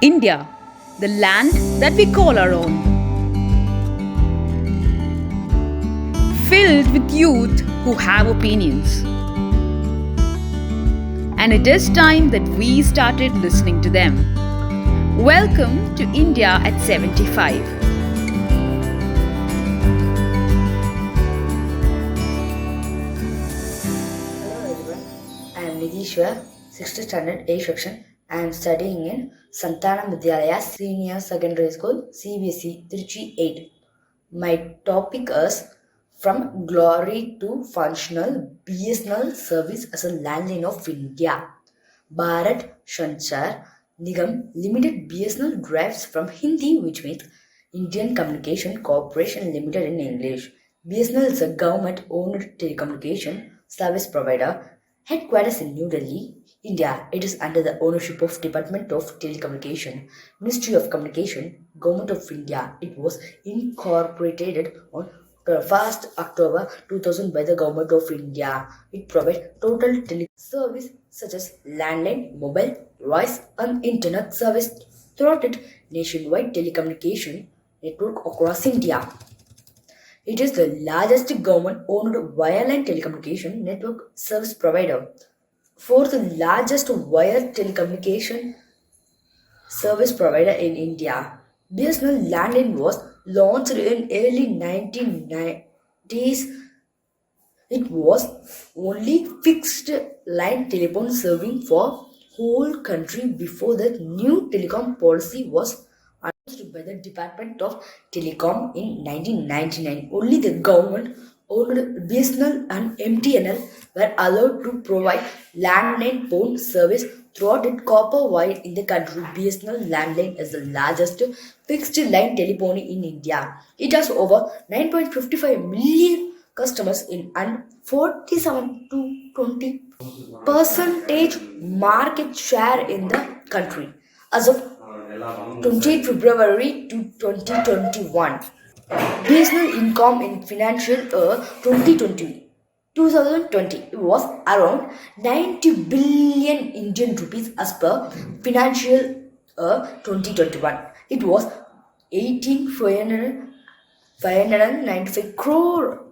India, the land that we call our own, filled with youth who have opinions. And it is time that we started listening to them. Welcome to India at 75. Hello everyone, I am Nidishwar, 6th standard A section. I am studying in Santana Vidyalaya Senior Secondary School, CBSE, Trichy 8. My topic is From Glory to Functional BSNL Service as a Landline of India. Bharat Sanchar Nigam Limited BSNL derives from Hindi, which means Indian Communication Corporation Limited in English. BSNL is a government-owned telecommunication service provider headquarters in New Delhi, India. It is under the ownership of Department of Telecommunication, Ministry of Communication, Government of India. It was incorporated on 1st October 2000 by the Government of India. It provides total tele service such as landline, mobile, voice and internet service throughout its nationwide telecommunication network across India. It is the largest government-owned wireline telecommunication network service provider. Fourth largest wire telecommunication service provider in India. BSNL landline was launched in early 1990s. It was only fixed line telephone serving for whole country before the new telecom policy was announced by the Department of Telecom in 1999. Only the government owned BSNL and MTNL were allowed to provide landline phone service throughout its copper wire in the country. BSNL landline is the largest fixed line telephony in India. It has over 9.55 million customers in and 47 to 20 percentage market share in the country as of 28 February to 2021. BSNL income in financial year 2020 was around 90 billion Indian rupees as per financial year 2021. It was 18,595 crore.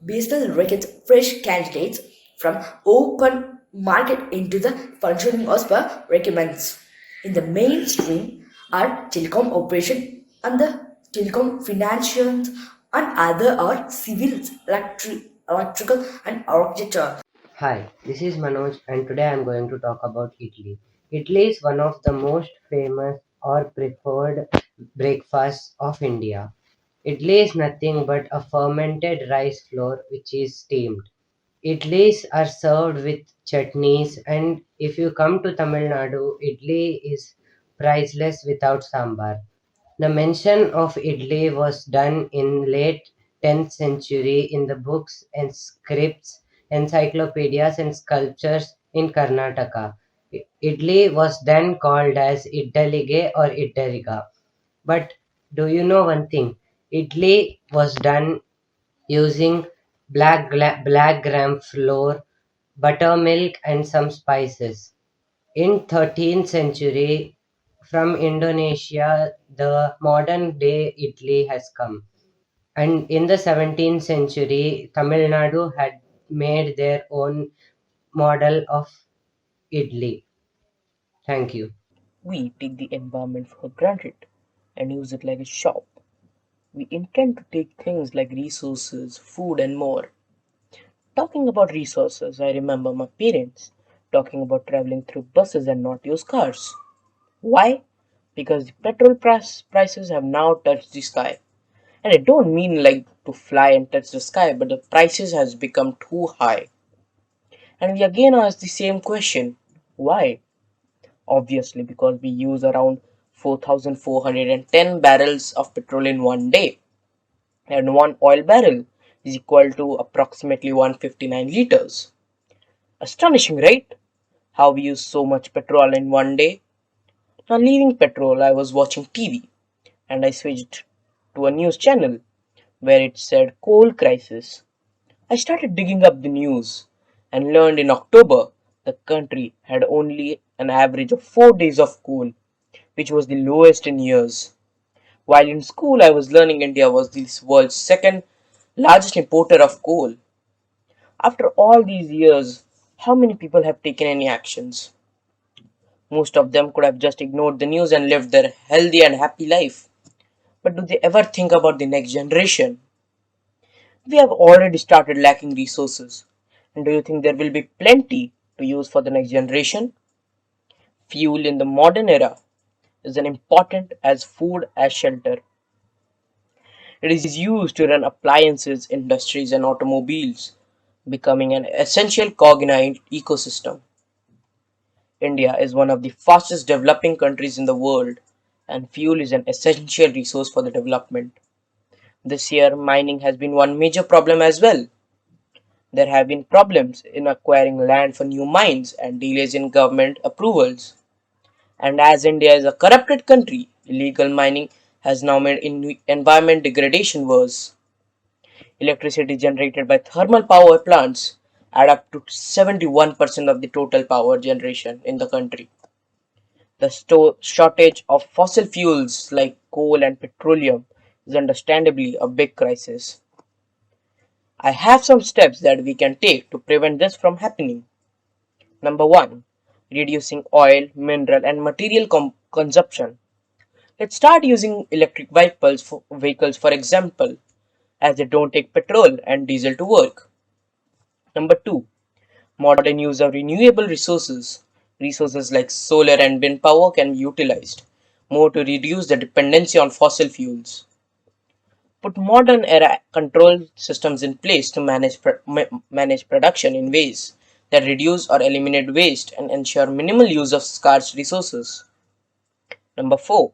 BSNL reckons fresh candidates from open market into the functioning as per recommends. In the mainstream are telecom operation and the telecom financials and other are civil, electrical and architecture. Hi, this is Manoj and today I am going to talk about Idli. Idli is one of the most famous or preferred breakfasts of India. Idli is nothing but a fermented rice flour which is steamed. Idlis are served with chutneys, and if you come to Tamil Nadu, idli is priceless without sambar. The mention of idli was done in late 10th century in the books and scripts, encyclopedias and sculptures in Karnataka. Idli was then called as iddalige or iddariga. But do you know one thing? Idli was done using black gram flour, buttermilk and some spices. In 13th century, from Indonesia, the modern day Italy has come. And in the 17th century, Tamil Nadu had made their own model of idli. Thank you. We take the environment for granted and use it like a shop. We intend to take things like resources, food, and more. Talking about resources, I remember my parents talking about traveling through buses and not use cars. Why? Because the petrol prices have now touched the sky. And I don't mean like to fly and touch the sky, but the prices has become too high. And we again ask the same question. Why? Obviously, because we use around 4,410 barrels of petrol in one day, and one oil barrel is equal to approximately 159 liters. Astonishing, right? How we use so much petrol in one day. Now, leaving petrol, I was watching TV and I switched to a news channel where it said coal crisis. I started digging up the news and learned in October the country had only an average of 4 days of coal. which was the lowest in years. While in school, I was learning India was the world's second largest importer of coal. After all these years, how many people have taken any actions? Most of them could have just ignored the news and lived their healthy and happy life. But do they ever think about the next generation? We have already started lacking resources. And do you think there will be plenty to use for the next generation? Fuel in the modern era is as important as food as shelter. It is used to run appliances, industries, and automobiles, becoming an essential cog in our ecosystem. India is one of the fastest developing countries in the world, and fuel is an essential resource for the development. This year, mining has been one major problem as well. There have been problems in acquiring land for new mines and delays in government approvals. And as India is a corrupted country, illegal mining has now made environment degradation worse. Electricity generated by thermal power plants add up to 71% of the total power generation in the country. The shortage of fossil fuels like coal and petroleum is understandably a big crisis. I have some steps that we can take to prevent this from happening. Number 1. Reducing oil, mineral, and material consumption. Let's start using electric vehicles for example, as they don't take petrol and diesel to work. Number 2. Modern use of renewable resources. Resources like solar and wind power can be utilized more to reduce the dependency on fossil fuels. Put modern era control systems in place to manage production in ways that reduce or eliminate waste and ensure minimal use of scarce resources. Number 4.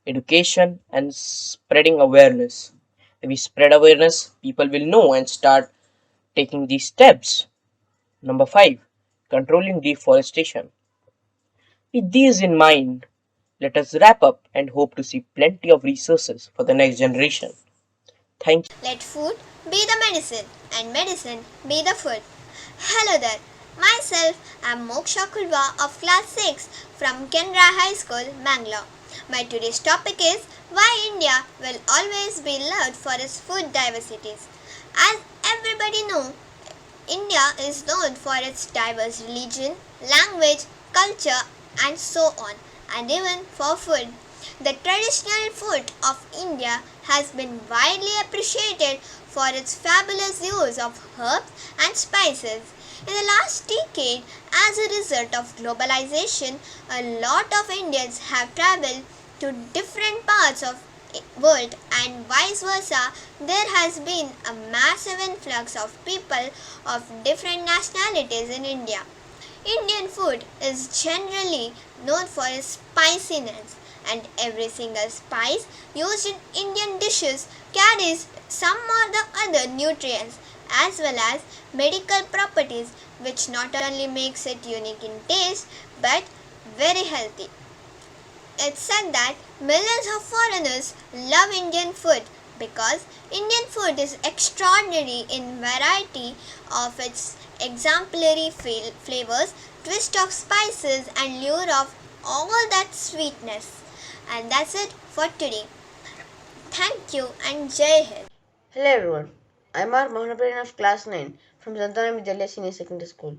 Education and spreading awareness. If we spread awareness, people will know and start taking these steps. Number 5. Controlling deforestation. With these in mind, let us wrap up and hope to see plenty of resources for the next generation. Thank you. Let food be the medicine and medicine be the food. Hello there. Myself, I am Moksha of class 6 from Kendra High School, Bangalore. My today's topic is why India will always be loved for its food diversities. As everybody knows, India is known for its diverse religion, language, culture, and so on, and even for food. The traditional food of India has been widely appreciated for its fabulous use of herbs and spices. In the last decade, as a result of globalization, a lot of Indians have traveled to different parts of world and vice versa. There has been a massive influx of people of different nationalities in India. Indian food is generally known for its spiciness, and every single spice used in Indian dishes carries some or the other nutrients as well as medical properties, which not only makes it unique in taste but very healthy. It's said that millions of foreigners love Indian food because Indian food is extraordinary in variety of its exemplary flavors, twist of spices, and lure of all that sweetness. And that's it for today. Thank you and Jai Hind. Hello everyone, I'm R. Mohanan of class 9 from Santana Vidyalaya Senior Secondary School.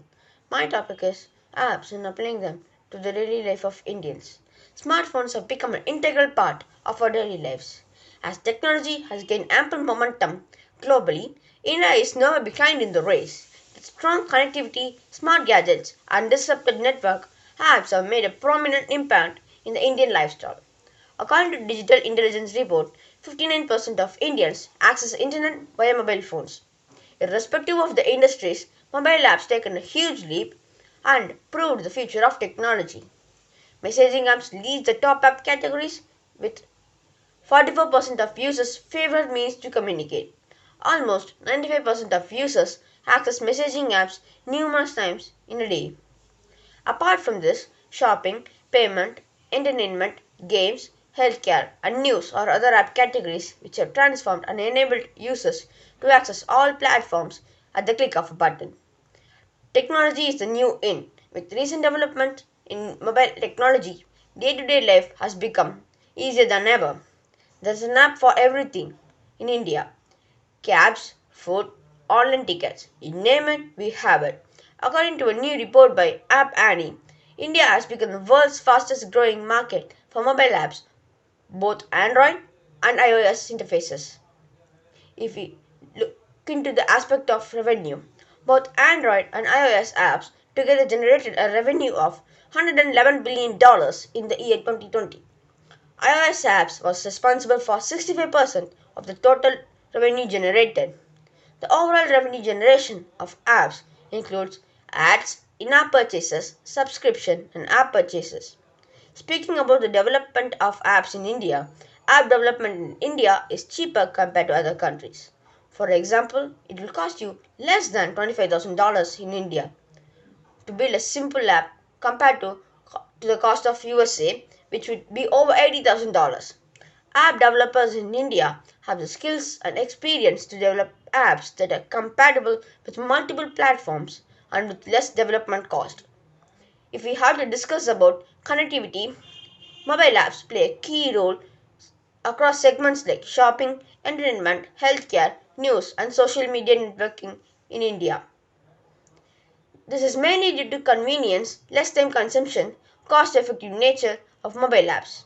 My topic is apps and applying them to the daily life of Indians. Smartphones have become an integral part of our daily lives. As technology has gained ample momentum globally, India is never behind in the race. With strong connectivity, smart gadgets, and disrupted network, apps have made a prominent impact in the Indian lifestyle. According to Digital Intelligence Report, 59% of Indians access internet via mobile phones. Irrespective of the industries, mobile apps taken a huge leap and proved the future of technology. Messaging apps lead the top app categories with 44% of users' favorite means to communicate. Almost 95% of users access messaging apps numerous times in a day. Apart from this, shopping, payment, entertainment, games, healthcare, and news are other app categories which have transformed and enabled users to access all platforms at the click of a button. Technology is the new in. With recent development in mobile technology, day-to-day life has become easier than ever. There's an app for everything in India. Cabs, food, online tickets, you name it, we have it. According to a new report by App Annie, India has become the world's fastest growing market for mobile apps, both Android and iOS interfaces. If we look into the aspect of revenue, both Android and iOS apps together generated a revenue of $111 billion in the year 2020. iOS apps was responsible for 65% of the total revenue generated. The overall revenue generation of apps includes ads, in-app purchases, subscription, and app purchases. Speaking about the development of apps in India, app development in India is cheaper compared to other countries. For example, it will cost you less than $25,000 in India to build a simple app compared to the cost of USA, which would be over $80,000. App developers in India have the skills and experience to develop apps that are compatible with multiple platforms and with less development cost. If we have to discuss about connectivity, mobile apps play a key role across segments like shopping, entertainment, healthcare, news, and social media networking in India. This is mainly due to convenience, less time consumption, cost-effective nature of mobile apps.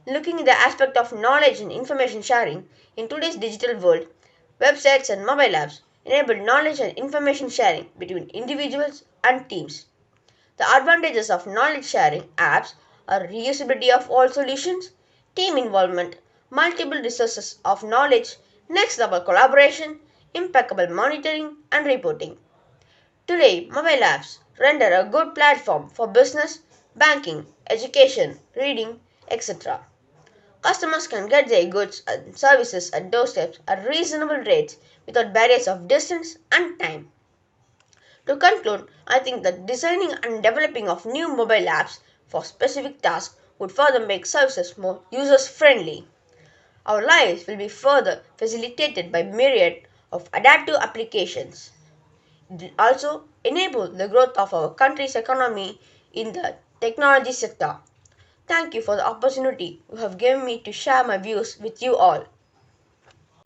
Looking at the aspect of knowledge and information sharing, in today's digital world, websites and mobile apps enable knowledge and information sharing between individuals and teams. The advantages of knowledge sharing apps are reusability of all solutions, team involvement, multiple resources of knowledge, next level collaboration, impeccable monitoring and reporting. Today, mobile apps render a good platform for business, banking, education, reading, etc. Customers can get their goods and services at doorsteps at reasonable rates without barriers of distance and time. To conclude, I think that designing and developing of new mobile apps for specific tasks would further make services more user-friendly. Our lives will be further facilitated by myriad of adaptive applications. It will also enable the growth of our country's economy in the technology sector. Thank you for the opportunity you have given me to share my views with you all.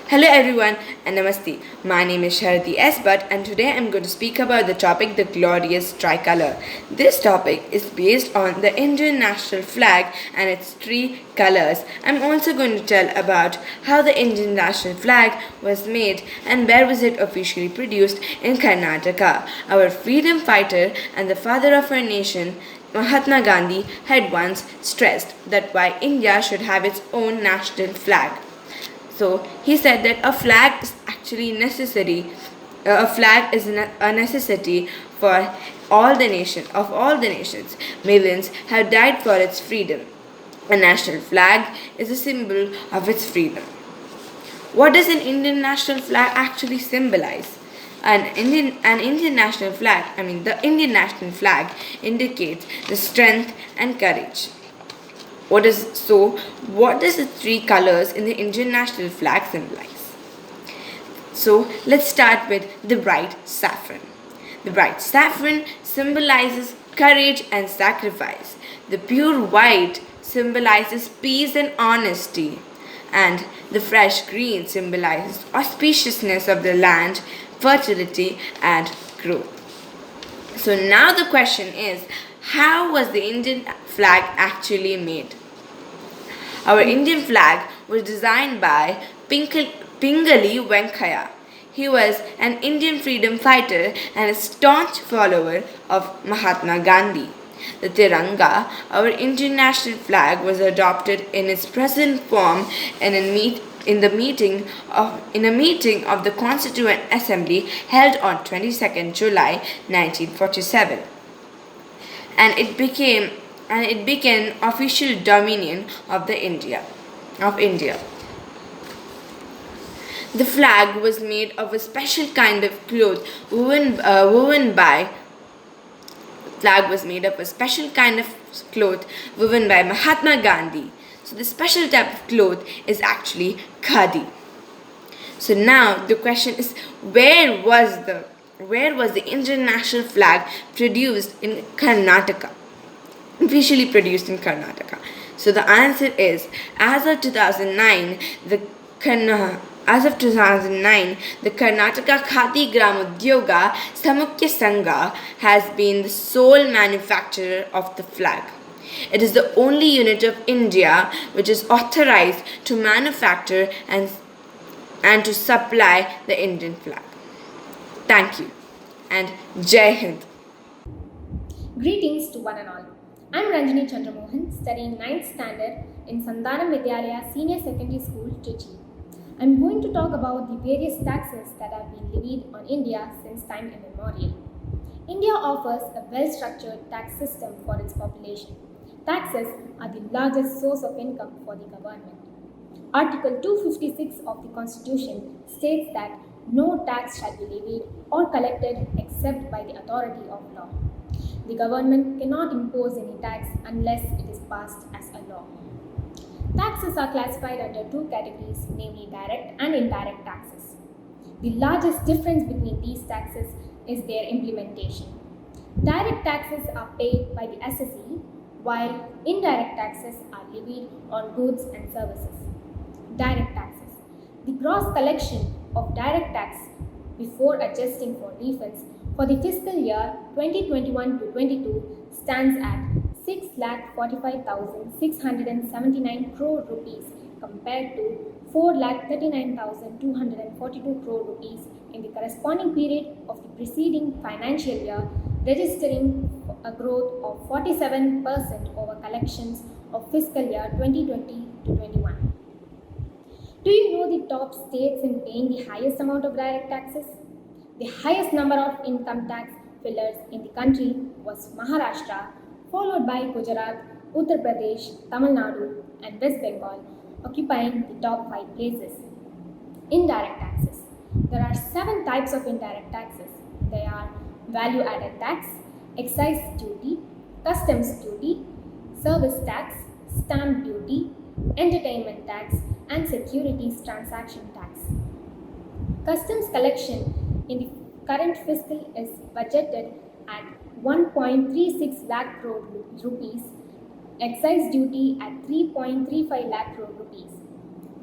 Hello everyone and namaste. My name is Sharati S. Bhatt and today I'm going to speak about the topic the glorious tricolor. This topic is based on the Indian national flag and its three colors. I'm also going to tell about how the Indian national flag was made and where was it officially produced in Karnataka. Our freedom fighter and the father of our nation Mahatma Gandhi had once stressed that why India should have its own national flag. So he said that a flag is actually necessary. A flag is a necessity for all the nations. Millions have died for its freedom. A national flag is a symbol of its freedom. What does an Indian national flag actually symbolize? The Indian national flag indicates the strength and courage. What does the three colors in the Indian national flag symbolize? So let's start with the bright saffron. The bright saffron symbolizes courage and sacrifice. The pure white symbolizes peace and honesty. And the fresh green symbolizes auspiciousness of the land, fertility and growth. So now the question is, how was the Indian flag actually made? Our Indian flag was designed by Pingali Venkaya. He was an Indian freedom fighter and a staunch follower of Mahatma Gandhi. The Tiranga, our Indian national flag, was adopted in its present form in a meeting of the Constituent Assembly held on 22nd July 1947, and it became official dominion of India. The flag was made of a special kind of cloth woven by Mahatma Gandhi. So the special type of cloth is actually khadi. So now the question is, where was the Indian national flag produced in Karnataka? officially produced in Karnataka? So the answer is, as of 2009, the Karnataka Khadi Gram Udyoga Samukya Sangha has been the sole manufacturer of the flag. It is the only unit of India which is authorized to manufacture and to supply the Indian flag. Thank you and Jai Hind. Greetings to one and all. I am Ranjini Chandramohan, studying 9th standard in Sandanam Vidyalaya Senior Secondary School, Trichy. I am going to talk about the various taxes that have been levied on India since time immemorial. India offers a well-structured tax system for its population. Taxes are the largest source of income for the government. Article 256 of the Constitution states that no tax shall be levied or collected except by the authority of law. The government cannot impose any tax unless it is passed as a law. Taxes are classified under two categories, namely direct and indirect taxes. The largest difference between these taxes is their implementation. Direct taxes are paid by the assessee, while indirect taxes are levied on goods and services. Direct taxes. The gross collection of direct tax before adjusting for refunds for the fiscal year 2021 to 22 stands at 6,45,679 crore rupees compared to 4,39,242 crore rupees in the corresponding period of the preceding financial year, registering a growth of 47% over collections of fiscal year 2020 to 21. Do you know the top states in paying the highest amount of direct taxes? The highest number of income tax fillers in the country was Maharashtra, followed by Gujarat, Uttar Pradesh, Tamil Nadu, and West Bengal, occupying the top 5 places. Indirect taxes. There are 7 types of indirect taxes. They are value added tax, excise duty, customs duty, service tax, stamp duty, entertainment tax, and securities transaction tax. Customs collection in the current fiscal is budgeted at 1.36 lakh crore rupees, excise duty at 3.35 lakh crore rupees.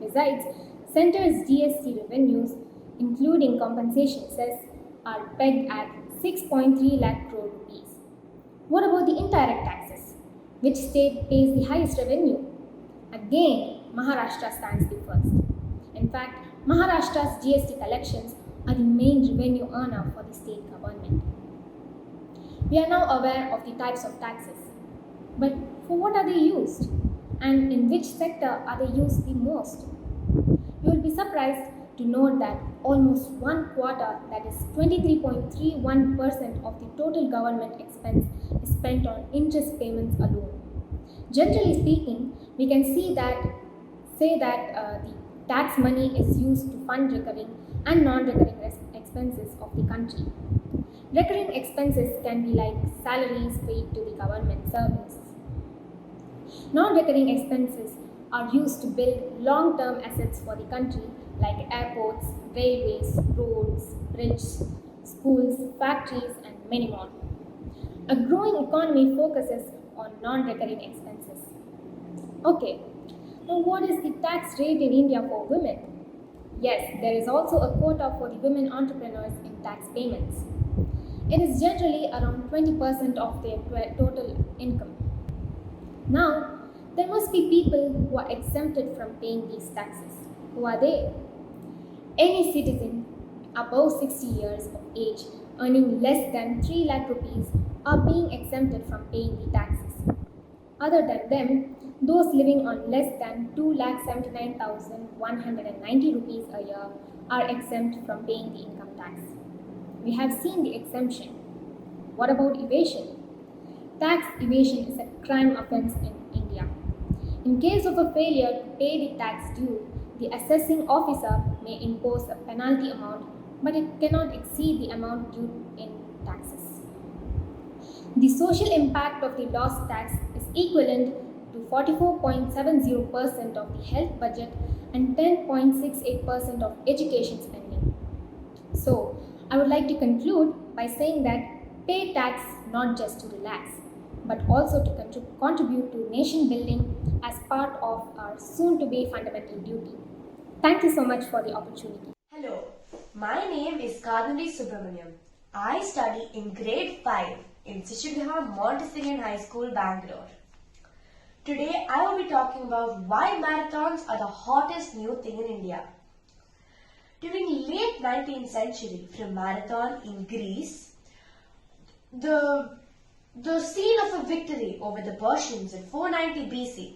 Besides, centre's GST revenues, including compensation cess, are pegged at 6.3 lakh crore rupees. What about the indirect taxes? Which state pays the highest revenue? Again, Maharashtra stands the first. In fact, Maharashtra's GST collections are the main revenue earner for the state government. We are now aware of the types of taxes. But for what are they used? And in which sector are they used the most? You will be surprised to note that almost 1/4, that is 23.31% of the total government expense, is spent on interest payments alone. Generally speaking, we can say that the tax money is used to fund recurring and non-recurring expenses of the country. Recurring expenses can be like salaries paid to the government servants. Non-recurring expenses are used to build long-term assets for the country like airports, railways, roads, bridges, schools, factories, and many more. A growing economy focuses on non-recurring expenses. Okay, now what is the tax rate in India for women? Yes, there is also a quota for the women entrepreneurs in tax payments. It is generally around 20% of their total income. Now, there must be people who are exempted from paying these taxes. Who are they? Any citizen above 60 years of age earning less than 3 lakh rupees are being exempted from paying the taxes. Other than them, those living on less than 2,79,190 rupees a year are exempt from paying the income tax. We have seen the exemption. What about evasion? Tax evasion is a crime offense in India. In case of a failure to pay the tax due, the assessing officer may impose a penalty amount, but it cannot exceed the amount due in taxes. The social impact of the lost tax is equivalent to 44.70% of the health budget and 10.68% of education spending. So, I would like to conclude by saying that pay tax not just to relax, but also to contribute to nation building as part of our soon to be fundamental duty. Thank you so much for the opportunity. Hello, my name is Kaduri Subramaniam. I study in grade 5 in Sishigriha Montessori High School, Bangalore. Today I will be talking about why marathons are the hottest new thing in India. During late 19th century, from marathon in Greece, the scene of a victory over the Persians in 490 BC.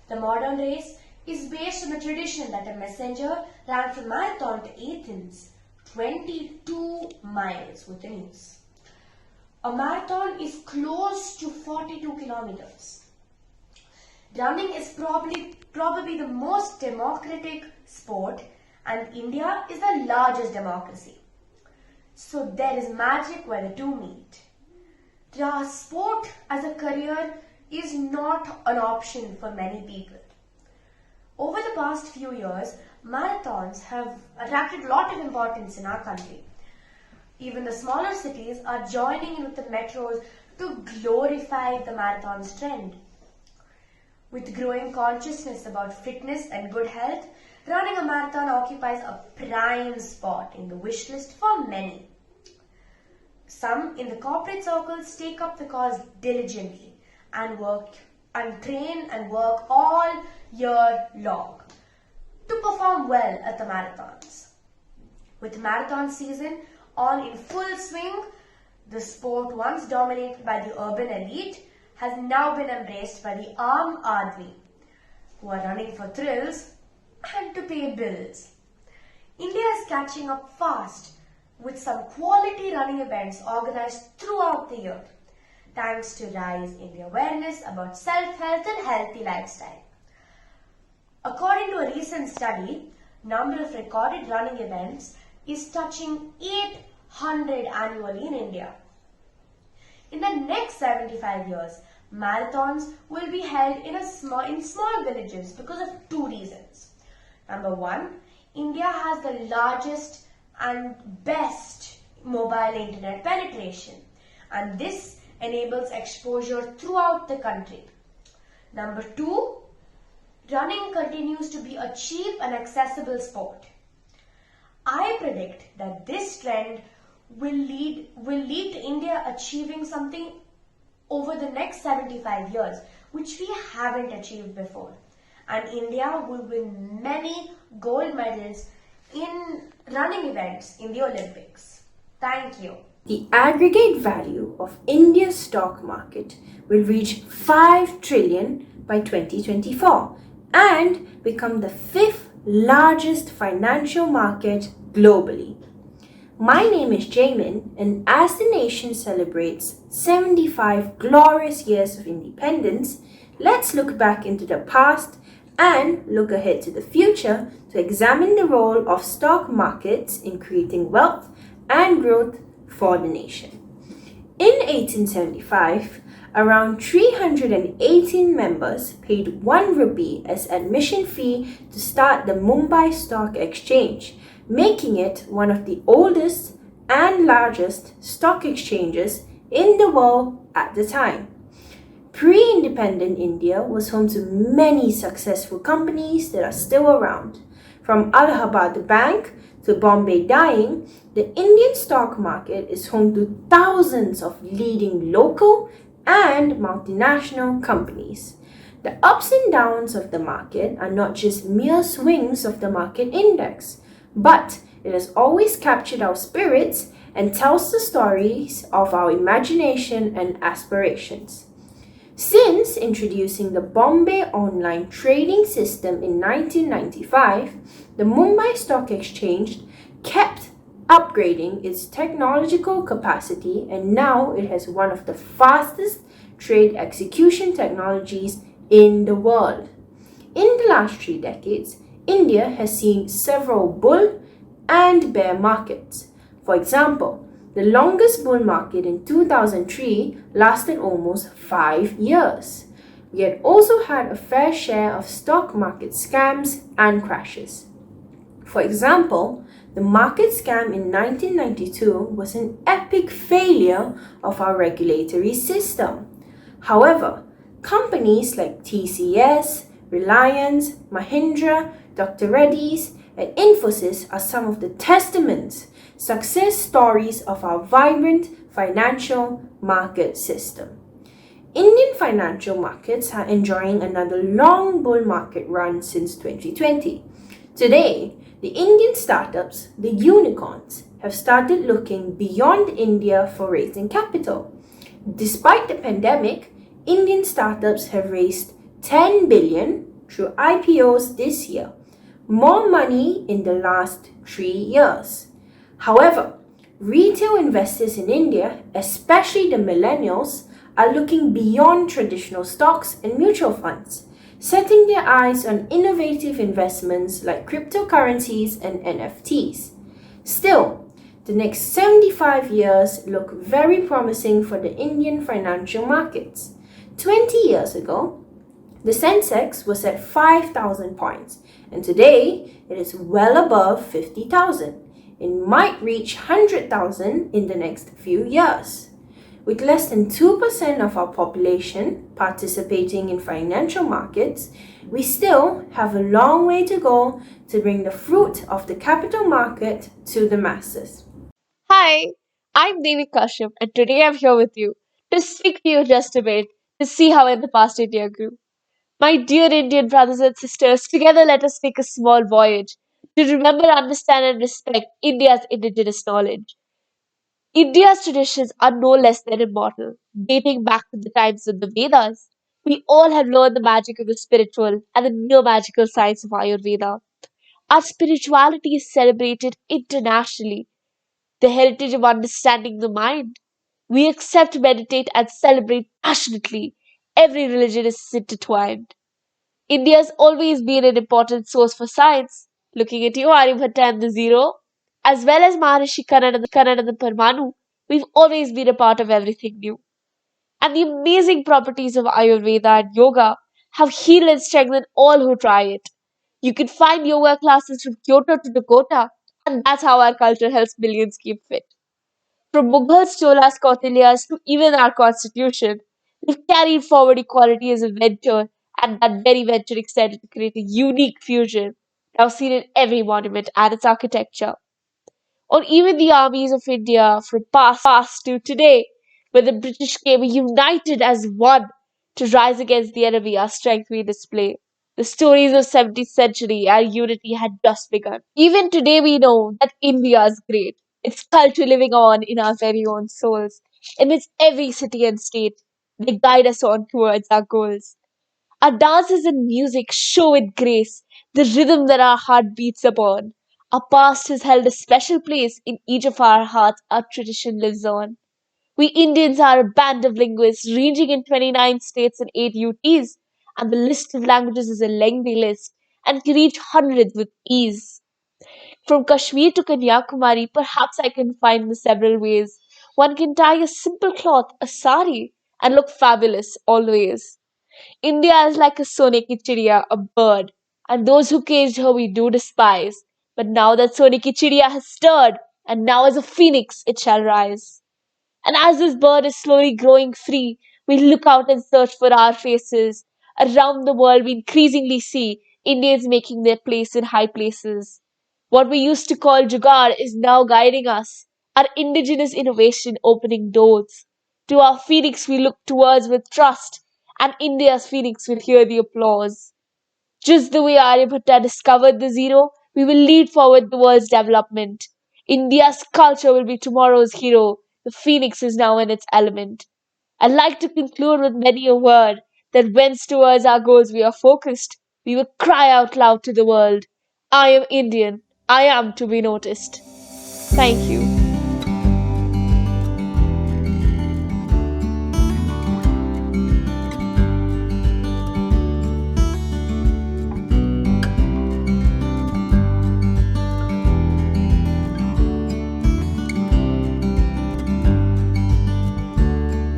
The modern race is based on the tradition that a messenger ran from Marathon to Athens, 22 miles with the news. A marathon is close to 42 kilometers. Running is probably the most democratic sport, and India is the largest democracy. So there is magic where the two meet. The sport as a career is not an option for many people. Over the past few years, marathons have attracted a lot of importance in our country. Even the smaller cities are joining in with the metros to glorify the marathon's trend. With growing consciousness about fitness and good health, running a marathon occupies a prime spot in the wish list for many. Some in the corporate circles take up the cause diligently and train and work all year long to perform well at the marathons. With marathon season on in full swing, the sport once dominated by the urban elite has now been embraced by the Aam Aadmi, who are running for thrills and to pay bills. India is catching up fast with some quality running events organized throughout the year, thanks to rise in the awareness about self-health and healthy lifestyle. According to a recent study, number of recorded running events is touching 800 annually in India. In the next 75 years, marathons will be held in small villages because of two reasons. Number one, India has the largest and best mobile internet penetration, and this enables exposure throughout the country. Number two, running continues to be a cheap and accessible sport. I predict that this trend will lead to India achieving something over the next 75 years, which we haven't achieved before. And India will win many gold medals in running events in the Olympics. Thank you. The aggregate value of India's stock market will reach 5 trillion by 2024 and become the 5th largest financial market globally. My name is Jamin, and as the nation celebrates 75 glorious years of independence, let's look back into the past and look ahead to the future to examine the role of stock markets in creating wealth and growth for the nation. In 1875, around 318 members paid 1 rupee as admission fee to start the Mumbai Stock Exchange, making it one of the oldest and largest stock exchanges in the world at the time. Pre-independent India was home to many successful companies that are still around. From Allahabad Bank to Bombay Dyeing, the Indian stock market is home to thousands of leading local and multinational companies. The ups and downs of the market are not just mere swings of the market index, but it has always captured our spirits and tells the stories of our imagination and aspirations. Since introducing the Bombay online trading system in 1995, the Mumbai Stock Exchange kept upgrading its technological capacity, and now it has one of the fastest trade execution technologies in the world. In the last 3 decades, India has seen several bull and bear markets. For example, the longest bull market in 2003 lasted almost 5 years. We had also had a fair share of stock market scams and crashes. For example, the market scam in 1992 was an epic failure of our regulatory system. However, companies like TCS, Reliance, Mahindra, Dr. Reddy's, and Infosys are some of the testaments, success stories of our vibrant financial market system. Indian financial markets are enjoying another long bull market run since 2020. Today, the Indian startups, the unicorns, have started looking beyond India for raising capital. Despite the pandemic, Indian startups have raised 10 billion through IPOs this year, more money in the last 3 years. However, retail investors in India, especially the millennials, are looking beyond traditional stocks and mutual funds, setting their eyes on innovative investments like cryptocurrencies and NFTs. Still, the next 75 years look very promising for the Indian financial markets. 20 years ago, the Sensex was at 5,000 points, and today it is well above 50,000. It might reach 100,000 in the next few years. With less than 2% of our population participating in financial markets, we still have a long way to go to bring the fruit of the capital market to the masses. Hi, I'm Devi Kashyap, and today I'm here with you to speak to you just a bit to see how in the past India grew. My dear Indian brothers and sisters, together let us take a small voyage to remember, understand, and respect India's indigenous knowledge. India's traditions are no less than immortal, dating back to the times of the Vedas. We all have learned the magic of the spiritual and the neo-magical science of Ayurveda. Our spirituality is celebrated internationally, the heritage of understanding the mind. We accept, meditate, and celebrate passionately. Every religion is intertwined. India has always been an important source for science. Looking at you, Aryabhatta and the Zero, as well as Maharishi Kanada and the Parmanu, we've always been a part of everything new. And the amazing properties of Ayurveda and yoga have healed and strengthened all who try it. You can find yoga classes from Kyoto to Dakota, and that's how our culture helps millions keep fit. From Mughals, Cholas, Kautilyas to even our constitution, we've carried forward equality as a venture, and that very venture extended to create a unique fusion, now seen in every monument and its architecture. Or even the armies of India from past to today, where the British came united as one to rise against the enemy, our strength we display. The stories of 17th century, our unity had just begun. Even today we know that India is great. Its culture living on in our very own souls. Amidst every city and state, they guide us on towards our goals. Our dances and music show with grace the rhythm that our heart beats upon. Our past has held a special place in each of our hearts. Our tradition lives on. We Indians are a band of linguists ranging in 29 states and 8 UTs, and the list of languages is a lengthy list and can reach hundreds with ease. From Kashmir to Kanyakumari, perhaps I can find the several ways one can tie a simple cloth, a sari, and look fabulous always. India is like a Sone ki chidiya, a bird, and those who caged her we do despise. But now that Sone ki chidiya has stirred, and now as a phoenix it shall rise. And as this bird is slowly growing free, we look out and search for our faces. Around the world, we increasingly see Indians making their place in high places. What we used to call jugaad is now guiding us, our indigenous innovation opening doors. To our phoenix we look towards with trust, and India's phoenix will hear the applause. Just the way Aryabhatta discovered the zero, we will lead forward the world's development. India's culture will be tomorrow's hero. The phoenix is now in its element. I'd like to conclude with many a word that whence towards our goals we are focused, we will cry out loud to the world, I am Indian, I am to be noticed. Thank you.